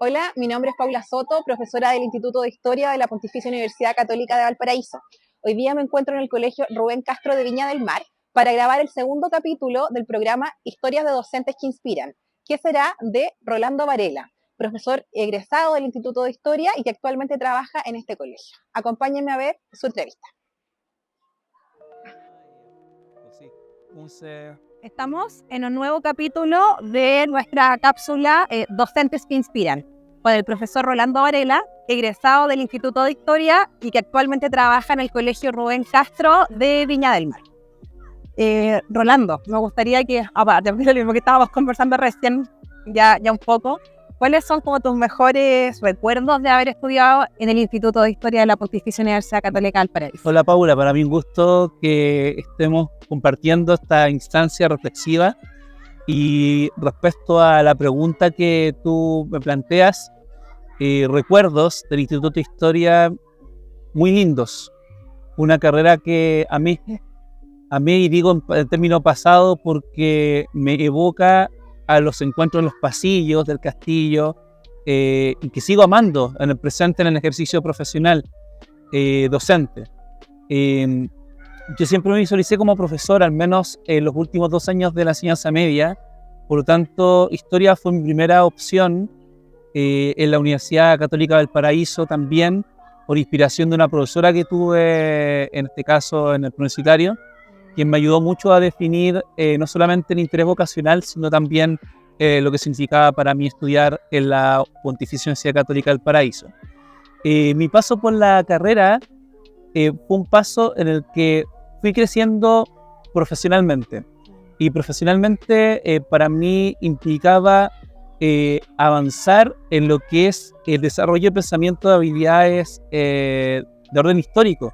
Hola, mi nombre es Paula Soto, profesora del Instituto de Historia de la Pontificia Universidad Católica de Valparaíso. Hoy día me encuentro en el Colegio Rubén Castro de Viña del Mar para grabar el segundo capítulo del programa Historias de Docentes que Inspiran, que será de Rolando Varela, profesor egresado del Instituto de Historia y que actualmente trabaja en este colegio. Acompáñenme a ver su entrevista. Estamos en un nuevo capítulo de nuestra cápsula Docentes que Inspiran, con el profesor Rolando Varela, egresado del Instituto de Historia y que actualmente trabaja en el Colegio Rubén Castro de Viña del Mar. Rolando, me gustaría que, aparte de lo mismo que estábamos conversando recién, ya un poco, ¿cuáles son como tus mejores recuerdos de haber estudiado en el Instituto de Historia de la Pontificia Universidad Católica de Valparaíso? Hola Paula, para mí un gusto que estemos compartiendo esta instancia reflexiva. Y respecto a la pregunta que tú me planteas, recuerdos del Instituto de Historia muy lindos. Una carrera que a mí y digo en término pasado porque me evoca a los encuentros en los pasillos del castillo y que sigo amando en el presente, en el ejercicio profesional docente. Yo siempre me visualicé como profesor, al menos en los últimos 2 años de la enseñanza media. Por lo tanto, historia fue mi primera opción en la Universidad Católica de Valparaíso también, por inspiración de una profesora que tuve, en este caso en el universitario, quien me ayudó mucho a definir no solamente el interés vocacional, sino también lo que significaba para mí estudiar en la Pontificia Universidad Católica del Paraíso. Mi paso por la carrera fue un paso en el que fui creciendo profesionalmente. Y profesionalmente para mí implicaba avanzar en lo que es el desarrollo de pensamiento de habilidades de orden histórico,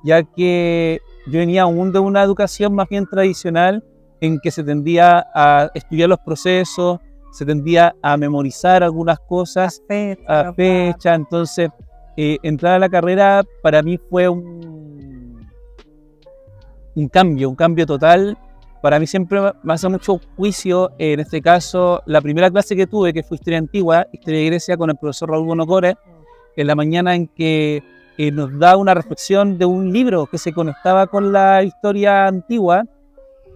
ya que yo venía aún de una educación más bien tradicional en que se tendía a estudiar los procesos, se tendía a memorizar algunas cosas a fecha. Entonces, entrar a la carrera para mí fue un cambio total. Para mí siempre me hace mucho juicio, en este caso, la primera clase que tuve, que fue Historia Antigua, Historia de Grecia, con el profesor Raúl Bonocore, en la mañana en que nos da una reflexión de un libro que se conectaba con la historia antigua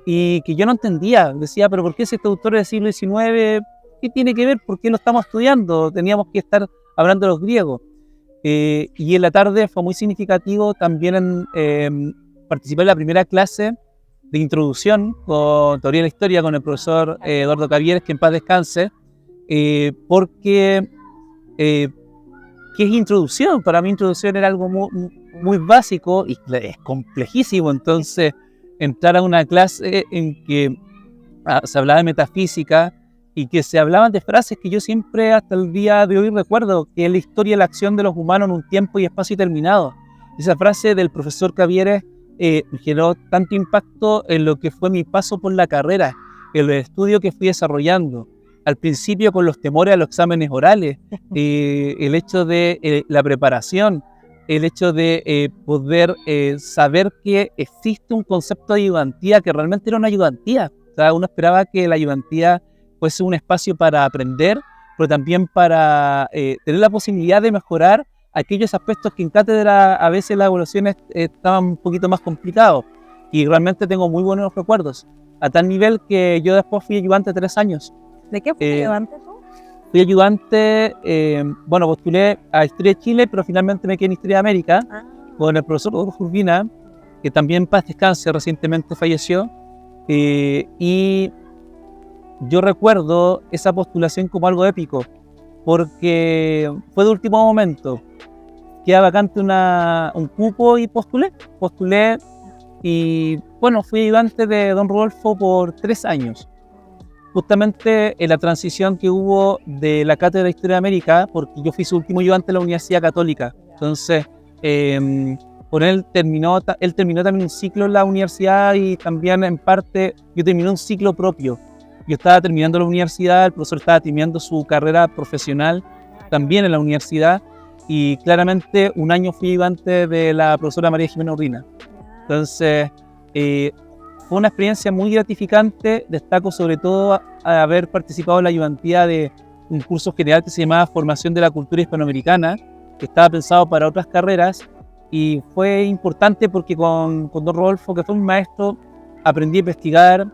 y que yo no entendía. Decía, pero ¿por qué ese autor del siglo XIX? ¿Qué tiene que ver? ¿Por qué lo estamos estudiando? Teníamos que estar hablando de los griegos. Y en la tarde fue muy significativo también participar en la primera clase de introducción con teoría de la historia con el profesor Eduardo Cavieres, que en paz descanse, porque ¿qué es introducción? Para mí introducción era algo muy básico y es complejísimo. Entonces, entrar a una clase en que se hablaba de metafísica y que se hablaban de frases que yo siempre hasta el día de hoy recuerdo, que es la historia y la acción de los humanos en un tiempo y espacio determinado. Esa frase del profesor Cavieres generó tanto impacto en lo que fue mi paso por la carrera, en los estudios que fui desarrollando. Al principio con los temores a los exámenes orales, el hecho de la preparación, el hecho de poder saber que existe un concepto de ayudantía que realmente era una ayudantía. O sea, uno esperaba que la ayudantía fuese un espacio para aprender, pero también para tener la posibilidad de mejorar aquellos aspectos que en cátedra a veces las evaluaciones estaban un poquito más complicados. Y realmente tengo muy buenos recuerdos, a tal nivel que yo después fui ayudante 3 años. ¿De qué fue ayudante tú? Fui ayudante, postulé a Historia de Chile, pero finalmente me quedé en Historia de América con el profesor Rodolfo Urbina, que también paz descanse, recientemente falleció. Y yo recuerdo esa postulación como algo épico, porque fue de último momento. Quedaba vacante un cupo y postulé y bueno, fui ayudante de don Rodolfo por 3 años. Justamente en la transición que hubo de la Cátedra de Historia de América, porque yo fui su último ayudante en la Universidad Católica. Entonces, él terminó también un ciclo en la universidad y también en parte yo terminé un ciclo propio. Yo estaba terminando la universidad, el profesor estaba terminando su carrera profesional también en la universidad y claramente un año fui ayudante de la profesora María Jimena Urrina. Entonces fue una experiencia muy gratificante. Destaco sobre todo a haber participado en la ayudantía de un curso general que se llamaba Formación de la Cultura Hispanoamericana, que estaba pensado para otras carreras. Y fue importante porque con don Rodolfo, que fue un maestro, aprendí a investigar,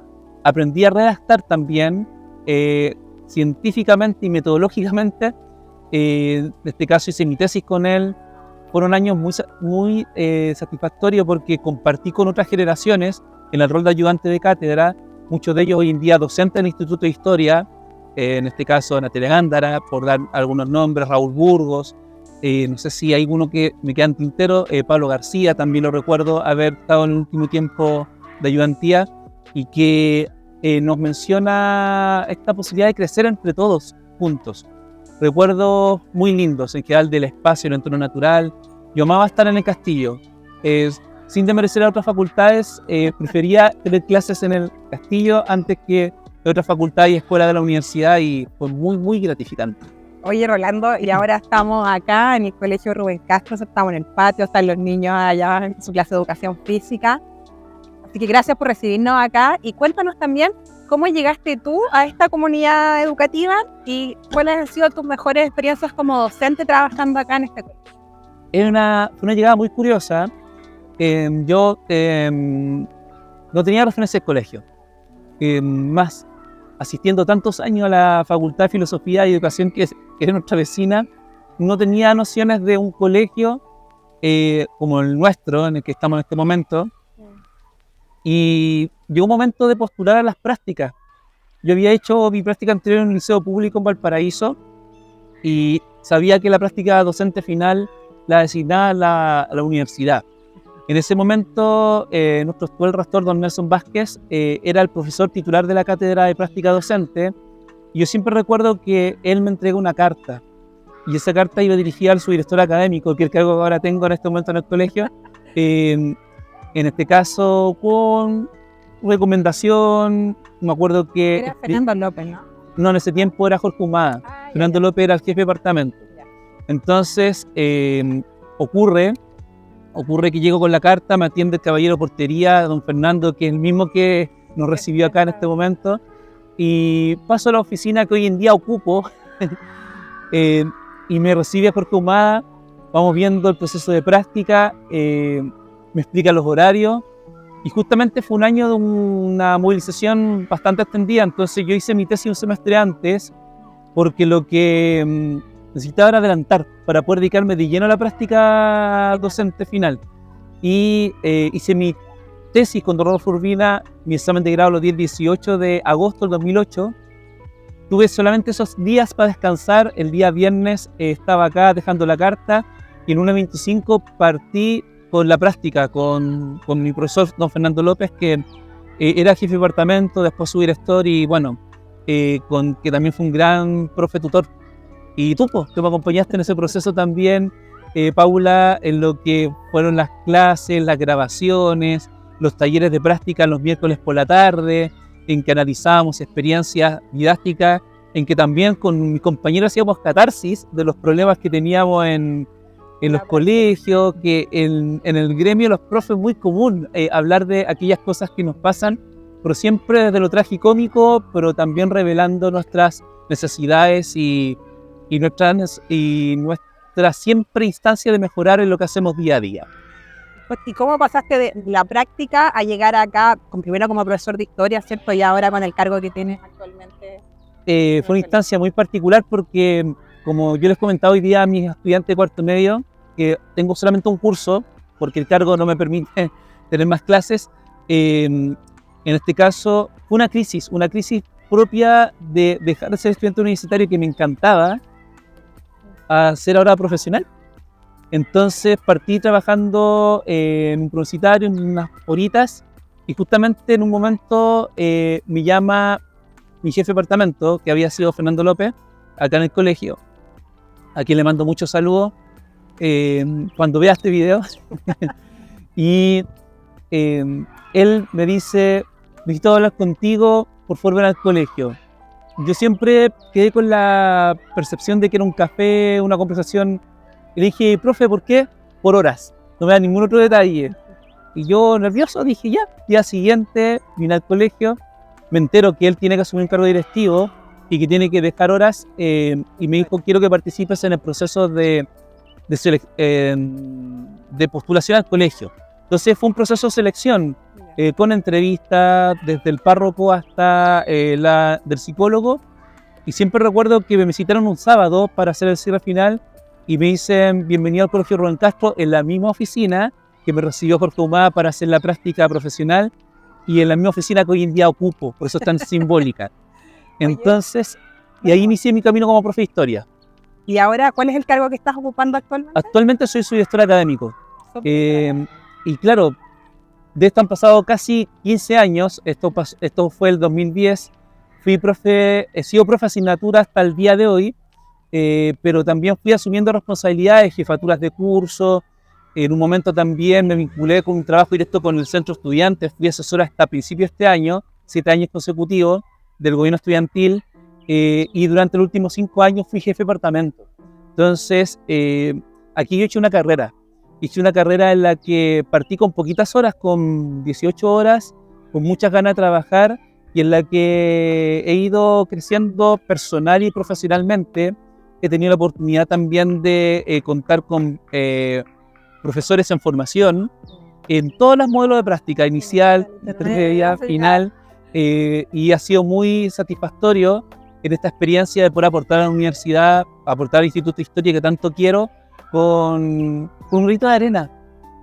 aprendí a redactar también, científicamente y metodológicamente. En este caso hice mi tesis con él. Fueron años muy satisfactorios porque compartí con otras generaciones en el rol de ayudante de cátedra, muchos de ellos hoy en día docentes del Instituto de Historia, en este caso Natalia Gándara, por dar algunos nombres, Raúl Burgos, no sé si hay uno que me queda en tintero, Pablo García, también lo recuerdo haber estado en el último tiempo de ayudantía, y que nos menciona esta posibilidad de crecer entre todos juntos. Recuerdos muy lindos en general del espacio, el entorno natural. Yo amaba estar en el castillo. Sin desmerecer a otras facultades, prefería tener clases en el castillo antes que de otras facultades y escuelas de la universidad, y fue muy gratificante. Oye, Rolando, y ahora estamos acá en el Colegio Rubén Castro, estamos en el patio, están los niños allá en su clase de educación física. Así que gracias por recibirnos acá y cuéntanos también cómo llegaste tú a esta comunidad educativa y cuáles han sido tus mejores experiencias como docente trabajando acá en este colegio. Fue una llegada muy curiosa. Yo no tenía referencia al colegio. Más asistiendo tantos años a la Facultad de Filosofía y Educación, que era nuestra vecina, no tenía nociones de un colegio como el nuestro, en el que estamos en este momento. Y llegó un momento de postular a las prácticas. Yo había hecho mi práctica anterior en un liceo público en Valparaíso y sabía que la práctica docente final la designaba la universidad. En ese momento, nuestro actual rector, don Nelson Vázquez, era el profesor titular de la cátedra de práctica docente, y yo siempre recuerdo que él me entregó una carta, y esa carta iba dirigida al subdirector académico, que es el cargo que ahora tengo en este momento en el colegio, en este caso con recomendación. Me acuerdo que... Era Fernando López, ¿no? No, en ese tiempo era Jorge Humada. Fernando López era el jefe de departamento. Entonces, ocurre que llego con la carta, me atiende el caballero portería, don Fernando, que es el mismo que nos recibió acá en este momento, y paso a la oficina que hoy en día ocupo, y me recibe Jorge Humada. Vamos viendo el proceso de práctica, me explica los horarios, y justamente fue un año de una movilización bastante extendida. Entonces yo hice mi tesis un semestre antes, porque lo que necesitaba era adelantar para poder dedicarme de lleno a la práctica docente final. Y hice mi tesis con don Rodolfo Urbina, mi examen de grado los días 18 de agosto del 2008. Tuve solamente esos días para descansar. El día viernes estaba acá dejando la carta, y en 1.25 partí con la práctica con mi profesor don Fernando López, que era jefe de departamento, después su director, y bueno, que también fue un gran profe tutor. Y tú, pues, que me acompañaste en ese proceso también, Paula, en lo que fueron las clases, las grabaciones, los talleres de práctica los miércoles por la tarde, en que analizábamos experiencias didácticas, en que también con mis compañeros hacíamos catarsis de los problemas que teníamos en los colegios, que en el gremio los profes es muy común hablar de aquellas cosas que nos pasan, pero siempre desde lo tragicómico, pero también revelando nuestras necesidades y nuestra siempre instancia de mejorar en lo que hacemos día a día. ¿Y cómo pasaste de la práctica a llegar acá, primero como profesor de historia, ¿cierto? Y ahora con el cargo que tienes actualmente? Fue una instancia muy particular porque, como yo les comentaba hoy día a mis estudiantes de cuarto medio, que tengo solamente un curso, porque el cargo no me permite tener más clases. En este caso, fue una crisis propia de dejar de ser estudiante universitario, que me encantaba, a ser ahora profesional. Entonces partí trabajando en un universitario, en unas horitas, y justamente en un momento me llama mi jefe de departamento, que había sido Fernando López, acá en el colegio, a quien le mando muchos saludos cuando vea este video. Y él me dice, necesito hablar contigo, por favor ven al colegio. Yo siempre quedé con la percepción de que era un café, una conversación. Y le dije, profe, ¿por qué? Por horas, no me da ningún otro detalle. Y yo, nervioso, dije ya. Día siguiente, vine al colegio, me entero que él tiene que asumir un cargo directivo y que tiene que dejar horas, y me dijo, quiero que participes en el proceso de postulación al colegio. Entonces fue un proceso de selección, con entrevistas, desde el párroco hasta la del psicólogo. Y siempre recuerdo que me citaron un sábado para hacer el cierre final y me dicen, bienvenido al Colegio Rubén Castro, en la misma oficina que me recibió Jorge Humada para hacer la práctica profesional y en la misma oficina que hoy en día ocupo, por eso es tan simbólica. Entonces, y ahí inicié mi camino como profe de historia. ¿Y ahora cuál es el cargo que estás ocupando actualmente? Actualmente soy su director académico. Y claro, de esto han pasado casi 15 años, esto fue el 2010, he sido profe de asignatura hasta el día de hoy, pero también fui asumiendo responsabilidades, jefaturas de curso. En un momento también me vinculé con un trabajo directo con el centro estudiantes, fui asesora hasta principios de este año, 7 años consecutivos del gobierno estudiantil, y durante los últimos 5 años fui jefe de departamento. Entonces, aquí yo he hecho una carrera. Hice una carrera en la que partí con poquitas horas, con 18 horas, con muchas ganas de trabajar, y en la que he ido creciendo personal y profesionalmente. He tenido la oportunidad también de contar con profesores en formación en todos los modelos de práctica, inicial, intermedia, final, y ha sido muy satisfactorio en esta experiencia de poder aportar a la universidad, aportar al Instituto de Historia que tanto quiero, con un grito de arena.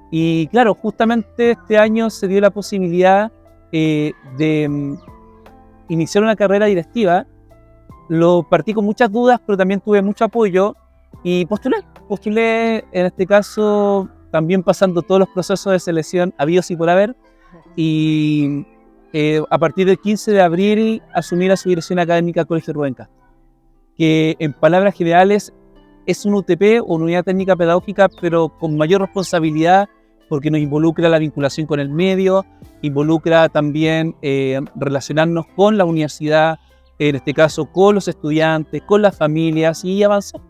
Y claro, justamente este año se dio la posibilidad de iniciar una carrera directiva. Lo partí con muchas dudas, pero también tuve mucho apoyo y postulé en este caso también pasando todos los procesos de selección habidos y por haber, y a partir del 15 de abril asumí la subdirección académica Colegio Rubén Castro, que en palabras generales es un UTP, una unidad técnica pedagógica, pero con mayor responsabilidad porque nos involucra la vinculación con el medio, involucra también relacionarnos con la universidad, en este caso con los estudiantes, con las familias, y avanzar.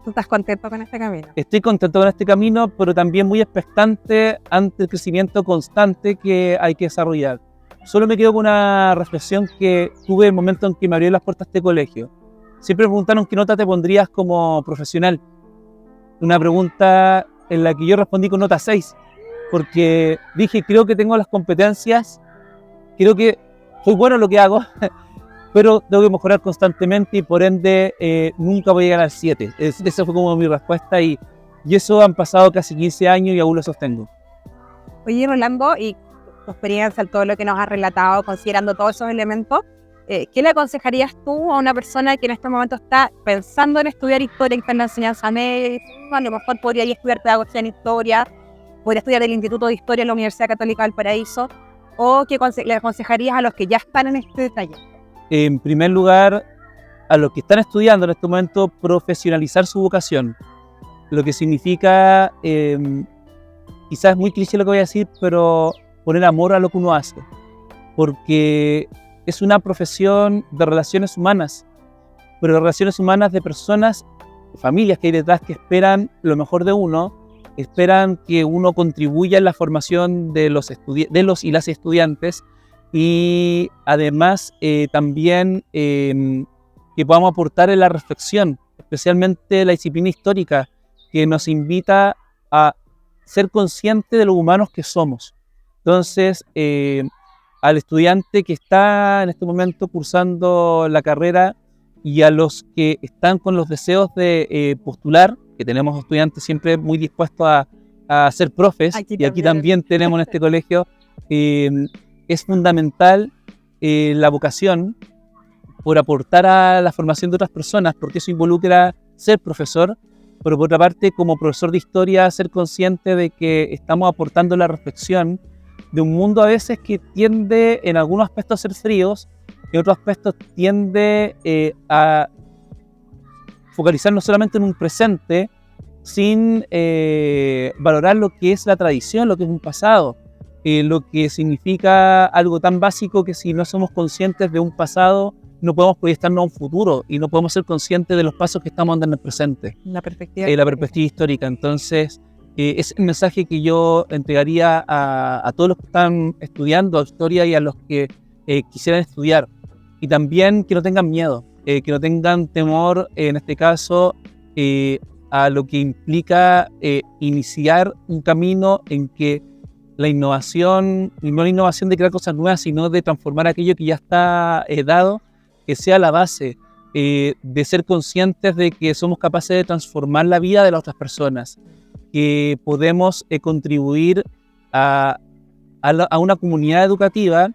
¿Tú estás contento con este camino? Estoy contento con este camino, pero también muy expectante ante el crecimiento constante que hay que desarrollar. Solo me quedo con una reflexión que tuve en el momento en que me abrieron las puertas de este colegio. Siempre me preguntaron qué nota te pondrías como profesional. Una pregunta en la que yo respondí con nota 6, porque dije, creo que tengo las competencias, creo que soy bueno en lo que hago, pero tengo que mejorar constantemente y por ende nunca voy a llegar al 7. Esa fue como mi respuesta y eso han pasado casi 15 años y aún lo sostengo. Oye, Rolando, y tu experiencia, todo lo que nos has relatado, considerando todos esos elementos, ¿qué le aconsejarías tú a una persona que en este momento está pensando en estudiar historia, que está en la enseñanza media? A lo mejor podría ir a estudiar pedagogía en historia, podría estudiar el Instituto de Historia en la Universidad Católica del Paraíso, o ¿qué le aconsejarías a los que ya están en este taller? En primer lugar, a los que están estudiando en este momento, profesionalizar su vocación, lo que significa, quizás es muy cliché lo que voy a decir, pero poner amor a lo que uno hace, porque es una profesión de relaciones humanas, pero de relaciones humanas de personas, familias que hay detrás que esperan lo mejor de uno, esperan que uno contribuya en la formación de los y las estudiantes, y además también que podamos aportar en la reflexión, especialmente la disciplina histórica, que nos invita a ser conscientes de los humanos que somos. Entonces, al estudiante que está en este momento cursando la carrera y a los que están con los deseos de postular, que tenemos estudiantes siempre muy dispuestos a ser profes, y aquí también tenemos en este colegio, es fundamental la vocación por aportar a la formación de otras personas, porque eso involucra ser profesor, pero por otra parte, como profesor de historia, ser consciente de que estamos aportando la reflexión de un mundo a veces que tiende en algunos aspectos a ser fríos, en otros aspectos tiende a focalizar no solamente en un presente, sin valorar lo que es la tradición, lo que es un pasado, lo que significa algo tan básico que si no somos conscientes de un pasado, no podemos proyectarnos a un futuro y no podemos ser conscientes de los pasos que estamos dando en el presente. La perspectiva. La perspectiva histórica. Entonces, es el mensaje que yo entregaría a todos los que están estudiando historia y a los que quisieran estudiar. Y también que no tengan miedo, que no tengan temor, en este caso, a lo que implica iniciar un camino en que la innovación, y no la innovación de crear cosas nuevas, sino de transformar aquello que ya está dado, que sea la base, de ser conscientes de que somos capaces de transformar la vida de las otras personas, que podemos contribuir a una comunidad educativa,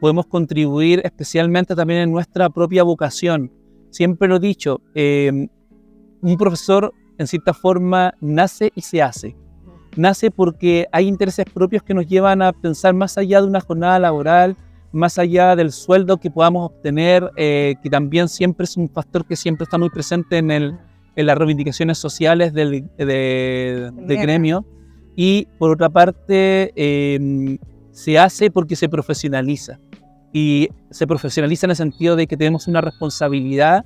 podemos contribuir especialmente también en nuestra propia vocación. Siempre lo he dicho, un profesor en cierta forma nace y se hace. Nace porque hay intereses propios que nos llevan a pensar más allá de una jornada laboral, más allá del sueldo que podamos obtener, que también siempre es un factor que siempre está muy presente en las reivindicaciones sociales del gremio. Y por otra parte, se hace porque se profesionaliza. Y se profesionaliza en el sentido de que tenemos una responsabilidad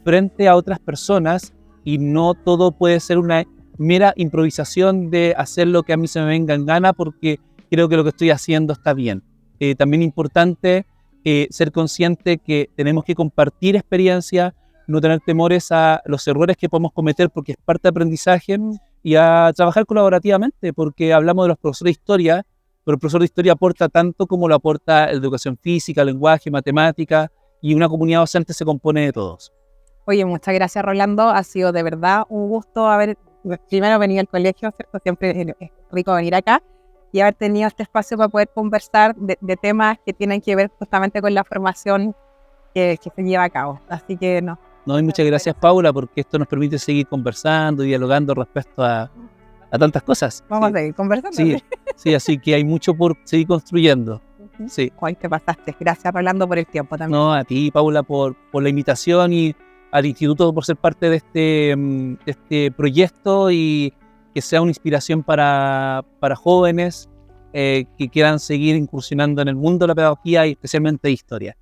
frente a otras personas y no todo puede ser una mera improvisación de hacer lo que a mí se me venga en gana porque creo que lo que estoy haciendo está bien. También importante ser consciente que tenemos que compartir experiencia, no tener temores a los errores que podemos cometer porque es parte de aprendizaje y a trabajar colaborativamente porque hablamos de los profesores de historia, pero el profesor de historia aporta tanto como lo aporta la educación física, lenguaje, matemática y una comunidad docente se compone de todos. Oye, muchas gracias Rolando, ha sido de verdad un gusto haber primero venido al colegio, ¿cierto? Siempre es rico venir acá y haber tenido este espacio para poder conversar de temas que tienen que ver justamente con la formación que se lleva a cabo. Así que no. No, y muchas gracias Paula, porque esto nos permite seguir conversando y dialogando respecto a tantas cosas. Vamos a seguir conversando. Sí, así que hay mucho por seguir construyendo. Sí. Hoy te pasaste. Gracias Rolando por el tiempo también. No, a ti Paula por la invitación y al instituto por ser parte de este proyecto y que sea una inspiración para jóvenes que quieran seguir incursionando en el mundo de la pedagogía y especialmente de historia.